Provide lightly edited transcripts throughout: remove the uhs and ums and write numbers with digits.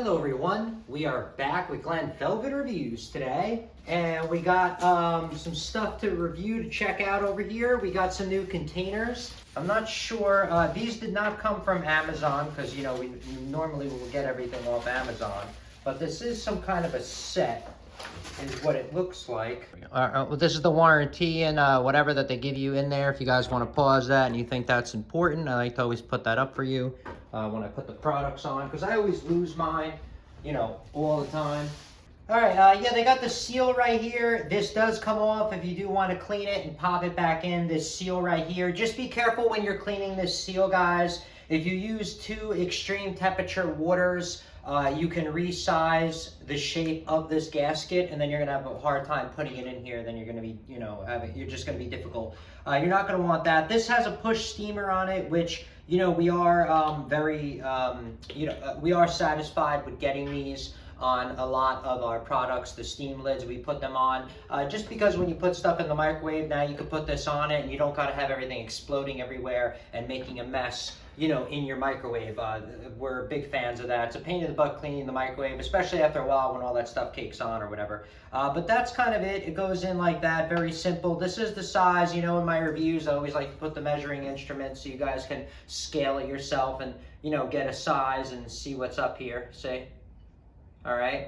Hello everyone, we are back with Glenn Velvet Reviews today, and we got some stuff to review to check out over here. We got some new containers. I'm not sure, these did not come from Amazon because you know we normally will get everything off Amazon, but this is some kind of a set is what it looks like. Well, this is the warranty and whatever that they give you in there. If you guys want to pause that and you think that's important, I like to always put that up for you when I put the products on, because I always lose mine, you know, all the time. All right, yeah, they got the seal right here. This does come off if you do want to clean it and pop it back in, this seal right here. Just be careful when you're cleaning this seal, guys. If you use too extreme temperature waters, you can resize the shape of this gasket, and then you're gonna have a hard time putting it in here. Then you're gonna be, you know, you're just gonna be difficult. You're not gonna want that. This has a push steamer on it, which, you know, we are we are satisfied with getting these on a lot of our products, the steam lids, we put them on. Just because when you put stuff in the microwave, now you can put this on it and you don't gotta have everything exploding everywhere and making a mess, you know, in your microwave. We're big fans of that. It's a pain in the butt cleaning the microwave, especially after a while when all that stuff cakes on or whatever. But that's kind of it. It goes in like that, very simple. This is the size, you know, in my reviews, I always like to put the measuring instrument so you guys can scale it yourself and, you know, get a size and see what's up here, see? All right,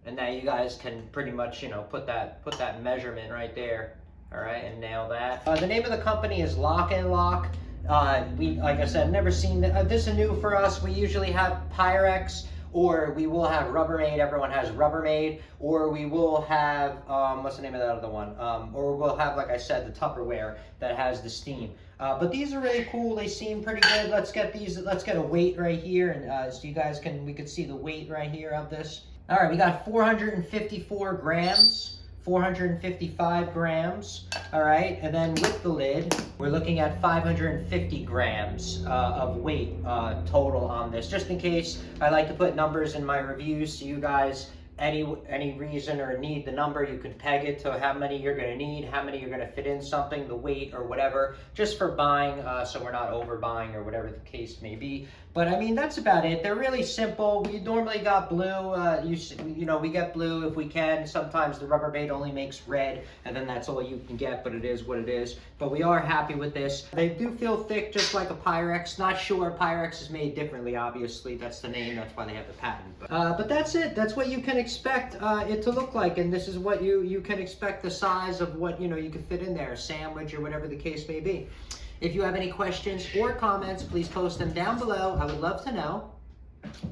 and now you guys can pretty much, you know, put that measurement right there, all right, and nail that. The name of the company is Lock and Lock. We, like I said, never seen this is new for us. We usually have Pyrex, or we will have Rubbermaid. Everyone has Rubbermaid, or we will have what's the name of that other one? Or we'll have, like I said, the Tupperware that has the steam. But these are really cool. They seem pretty good. Let's get these. Let's get a weight right here, and so you guys we could see the weight right here of this. All right, we got 454 grams. 455 grams, all right, and then with the lid, we're looking at 550 grams of weight total on this. Just in case, I like to put numbers in my reviews so you guys, any reason or need the number, you can peg it to how many you're gonna need, how many you're gonna fit in something, the weight or whatever, just for buying, so we're not overbuying or whatever the case may be. But I mean, that's about it. They're really simple. We normally got blue, you know, we get blue if we can. Sometimes the Rubbermaid only makes red, and then that's all you can get, but it is what it is. But we are happy with this. They do feel thick, just like a Pyrex. Not sure, Pyrex is made differently, obviously. That's the name, that's why they have the patent. But that's it. That's what you can expect it to look like, and this is what you can expect the size of what, you know, you can fit in there, a sandwich or whatever the case may be. If you have any questions or comments, please post them down below. I would love to know.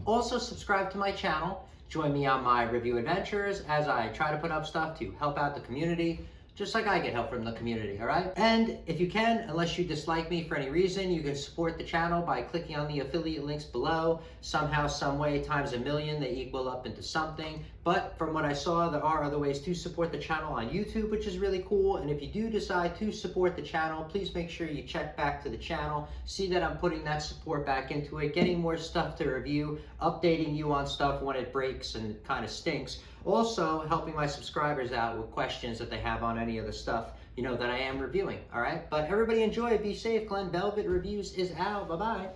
Also, subscribe to my channel. Join me on my review adventures as I try to put up stuff to help out the community, just like I get help from the community, all right? And if you can, unless you dislike me for any reason, you can support the channel by clicking on the affiliate links below. Somehow, some way, times a million, they equal up into something. But from what I saw, there are other ways to support the channel on YouTube, which is really cool. And if you do decide to support the channel, please make sure you check back to the channel, see that I'm putting that support back into it, getting more stuff to review, updating you on stuff when it breaks and it kind of stinks. Also, helping my subscribers out with questions that they have on any of the stuff, you know, that I am reviewing, all right? But everybody enjoy, be safe. Glenn Velvet Reviews is out. Bye-bye.